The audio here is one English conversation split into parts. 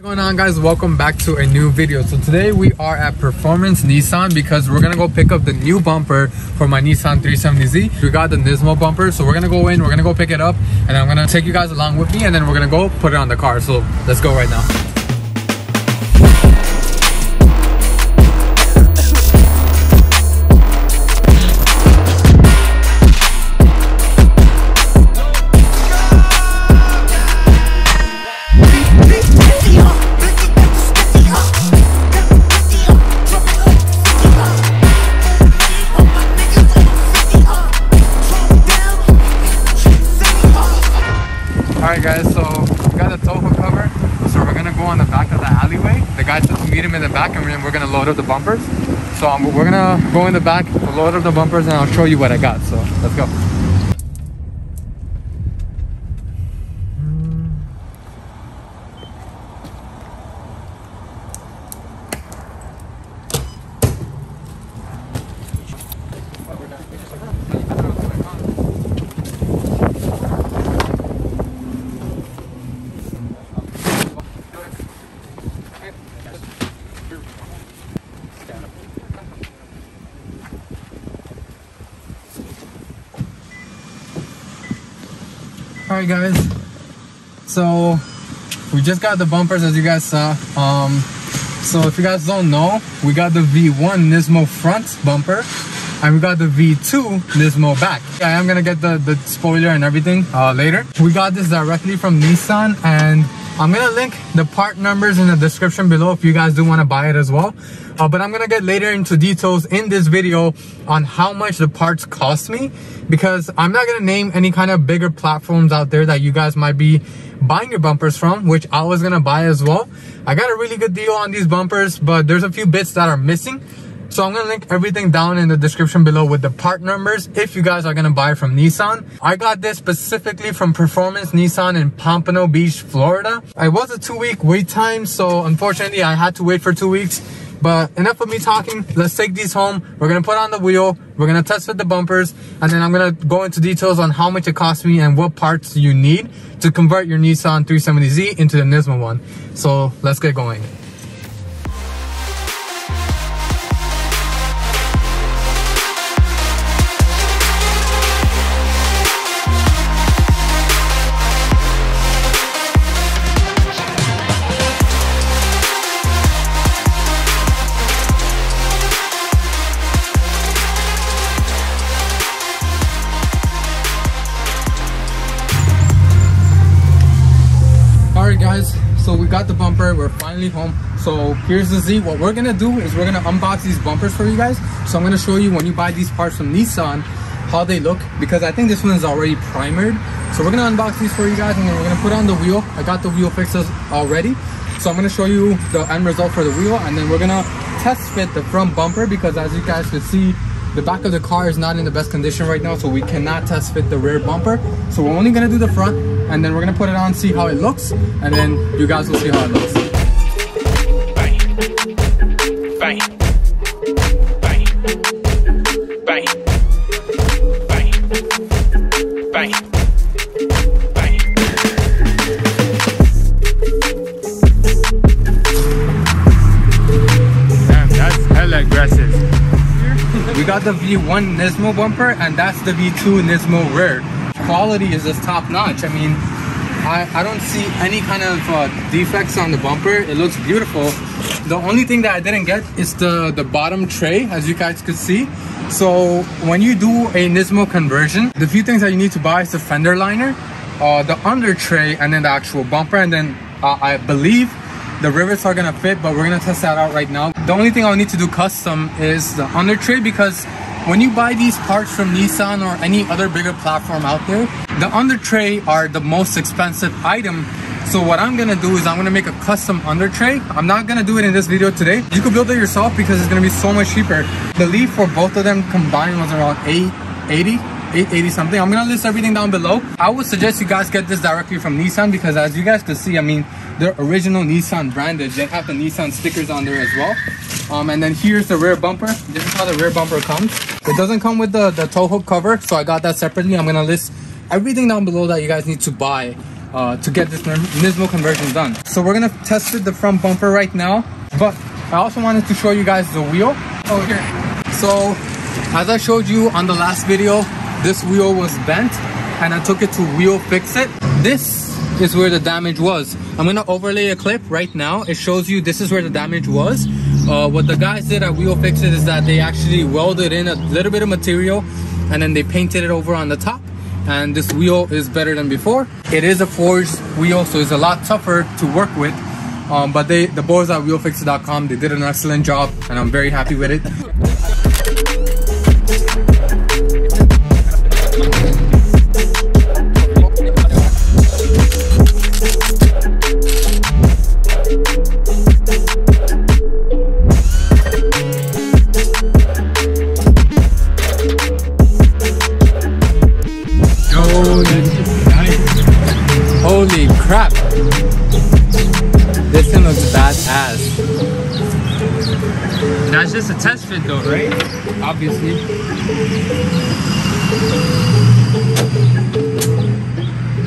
What's going on, guys? Welcome back to a new video. So today we are at Performance Nissan because we're gonna go pick up the new bumper for my Nissan 370z. We got the Nismo bumper, so we're gonna go in, we're gonna go pick it up, and I'm gonna take you guys along with me, and then we're gonna go put it on the car. So let's go right now. Alright guys, so we got the tow hook cover, so we're gonna go on the back of the alleyway. The guys said to meet him in the back, and then we're gonna load up the bumpers. So we're gonna go in the back, load up the bumpers, and I'll show you what I got. So let's go. Alright guys, so we just got the bumpers, as you guys saw. So if you guys don't know, we got the V1 Nismo front bumper and we got the V2 Nismo back. I am gonna get the spoiler and everything later. We got this directly from Nissan, and I'm gonna link the part numbers in the description below if you guys do want to buy it as well. But I'm gonna get later into details in this video on how much the parts cost me, because I'm not gonna name any kind of bigger platforms out there that you guys might be buying your bumpers from, which I was gonna buy as well. I got a really good deal on these bumpers, but there's a few bits that are missing. So I'm gonna link everything down in the description below with the part numbers if you guys are gonna buy from Nissan. I got this specifically from Performance Nissan in Pompano Beach, Florida. It was a 2-week wait time, so unfortunately I had to wait for 2 weeks. But enough of me talking, let's take these home. We're gonna put on the wheel, we're gonna test fit the bumpers, and then I'm gonna go into details on how much it cost me and what parts you need to convert your Nissan 370z into the Nismo one. So let's get going. Alright guys, so we got the bumper, we're finally home. So here's the Z. What we're gonna do is we're gonna unbox these bumpers for you guys. So I'm gonna show you when you buy these parts from Nissan how they look, because I think this one is already primered. So we're gonna unbox these for you guys, and then we're gonna put on the wheel. I got the wheel fixes already, so I'm gonna show you the end result for the wheel, and then we're gonna test fit the front bumper, because as you guys can see, the back of the car is not in the best condition right now, so we cannot test fit the rear bumper. So we're only gonna do the front, and then we're gonna put it on, see how it looks, and then you guys will see how it looks. Bang. Bang. Bang. Bang. Bang. Bang. Bang. Damn, that's hella aggressive. We got the V1 Nismo bumper, and that's the V2 Nismo rear. Quality is just top notch. I mean, I don't see any kind of defects on the bumper. It looks beautiful. The only thing that I didn't get is the bottom tray, as you guys could see. So when you do a Nismo conversion, the few things that you need to buy is the Fender Liner, the under tray, and then the actual bumper. And then I believe the rivets are gonna fit, but we're gonna test that out right now. The only thing I'll need to do custom is the under tray, because when you buy these parts from Nissan or any other bigger platform out there, the under tray are the most expensive item. So what I'm gonna do is I'm gonna make a custom under tray. I'm not gonna do it in this video today. You could build it yourself because it's gonna be so much cheaper. The leaf for both of them combined was around $880 something. I'm gonna list everything down below. I would suggest you guys get this directly from Nissan, because as you guys can see, I mean, they're original Nissan branded. They have the Nissan stickers on there as well. And then here's the rear bumper. This is how the rear bumper comes. It doesn't come with the tow hook cover, so I got that separately. I'm gonna list everything down below that you guys need to buy to get this Nismo conversion done. So we're gonna test the front bumper right now, but I also wanted to show you guys the wheel. Oh, here. So as I showed you on the last video, this wheel was bent and I took it to wheel fix it. This is where the damage was. I'm gonna overlay a clip right now. It shows you this is where the damage was. What the guys did at Wheel Fix It is that they actually welded in a little bit of material and then they painted it over on the top, and this wheel is better than before. It is a forged wheel, so it's a lot tougher to work with, but the boys at wheelfixit.com, they did an excellent job and I'm very happy with it. Holy crap, this thing looks badass. That's just a test fit though, right? Obviously.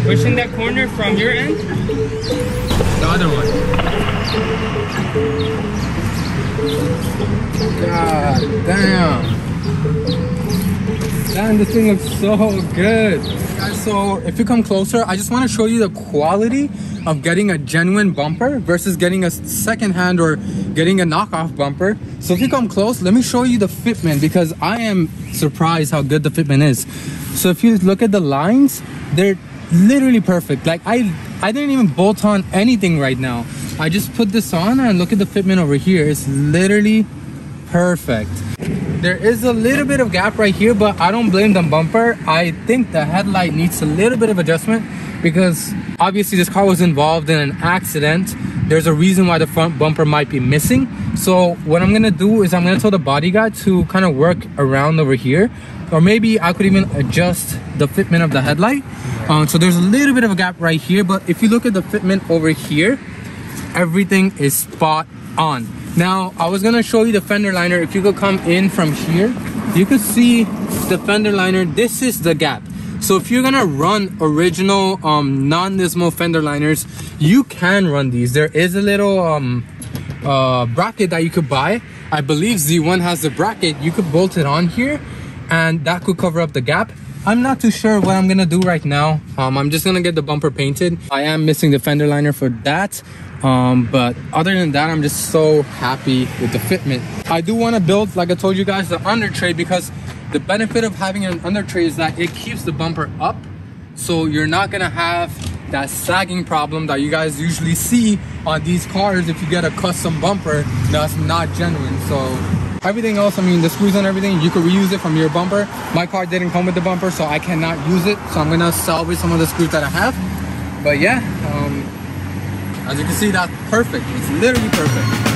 Pushing that corner from your end? The other one. God damn. Damn, this thing looks so good. Guys, so if you come closer, I just want to show you the quality of getting a genuine bumper versus getting a second-hand or getting a knockoff bumper. So if you come close, let me show you the fitment, because I am surprised how good the fitment is. So if you look at the lines, they're literally perfect. Like I didn't even bolt on anything right now. I just put this on and look at the fitment over here. It's literally perfect. There is a little bit of gap right here, but I don't blame the bumper. I think the headlight needs a little bit of adjustment because obviously this car was involved in an accident. There's a reason why the front bumper might be missing. So what I'm gonna do is I'm gonna tell the body guy to kind of work around over here, or maybe I could even adjust the fitment of the headlight. So there's a little bit of a gap right here, but if you look at the fitment over here, everything is spot on. Now, I was gonna show you the fender liner. If you could come in from here, you could see the fender liner. This is the gap. So if you're gonna run original non-Nismo fender liners, you can run these. There is a little bracket that you could buy. I believe Z1 has the bracket. You could bolt it on here and that could cover up the gap. I'm not too sure what I'm gonna do right now. I'm just gonna get the bumper painted. I am missing the fender liner for that. But other than that, I'm just so happy with the fitment. I do want to build, like I told you guys, the under tray, because the benefit of having an under tray is that it keeps the bumper up, so you're not gonna have that sagging problem that you guys usually see on these cars if you get a custom bumper that's not genuine. So everything else, I mean, the screws and everything, you could reuse it from your bumper. My car didn't come with the bumper, so I cannot use it, so I'm gonna salvage some of the screws that I have. But yeah, as you can see, that's perfect. It's literally perfect.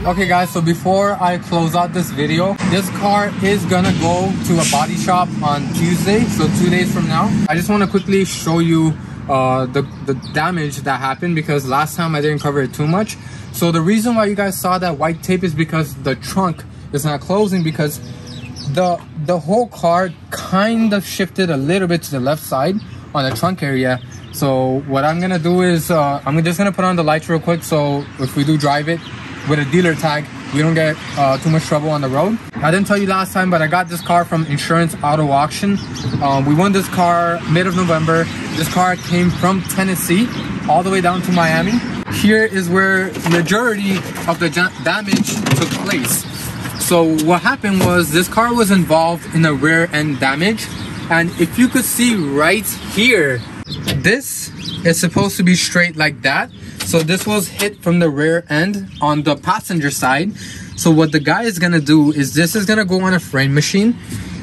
Okay guys, so before I close out this video, this car is gonna go to a body shop on Tuesday, so 2 days from now. I just want to quickly show you the damage that happened, because last time I didn't cover it too much. So the reason why you guys saw that white tape is because the trunk is not closing, because the whole car kind of shifted a little bit to the left side on the trunk area. So what I'm gonna do is I'm just gonna put on the lights real quick, so if we do drive it with a dealer tag, we don't get too much trouble on the road. I didn't tell you last time, but I got this car from Insurance Auto Auction. We won this car mid of November. This car came from Tennessee all the way down to Miami. Here is where the majority of the damage took place. So what happened was this car was involved in a rear end damage, and if you could see right here, this is supposed to be straight like that. So this was hit from the rear end on the passenger side. So what the guy is gonna do is this is gonna go on a frame machine,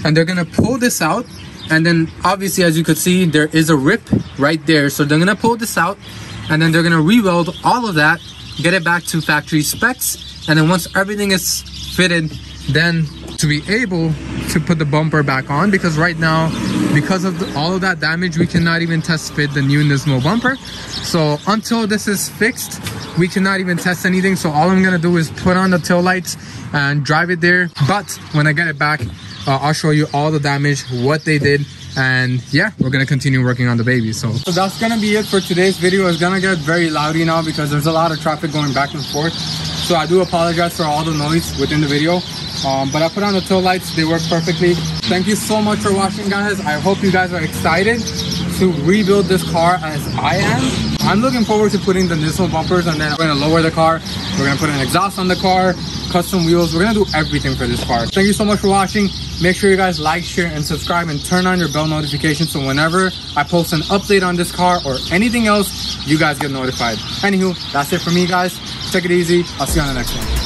and they're gonna pull this out, and then obviously, as you could see, there is a rip right there. So they're gonna pull this out, and then they're gonna re-weld all of that, get it back to factory specs, and then once everything is fitted, then to be able to put the bumper back on, because right now, because of all of that damage, we cannot even test fit the new Nismo bumper. So until this is fixed, we cannot even test anything. So all I'm gonna do is put on the tail lights and drive it there. But when I get it back, I'll show you all the damage, what they did, and yeah, we're gonna continue working on the baby. So that's gonna be it for today's video. It's gonna get very loudy now because there's a lot of traffic going back and forth. So I do apologize for all the noise within the video. But I put on the tail lights, they work perfectly. Thank you so much for watching, guys. I hope you guys are excited to rebuild this car as I am. I'm looking forward to putting the Nismo bumpers, and then we're gonna lower the car. We're gonna put an exhaust on the car, custom wheels. We're gonna do everything for this car. Thank you so much for watching. Make sure you guys like, share, and subscribe, and turn on your bell notification so whenever I post an update on this car or anything else, you guys get notified. Anywho, that's it for me, guys. Take it easy. I'll see you on the next one.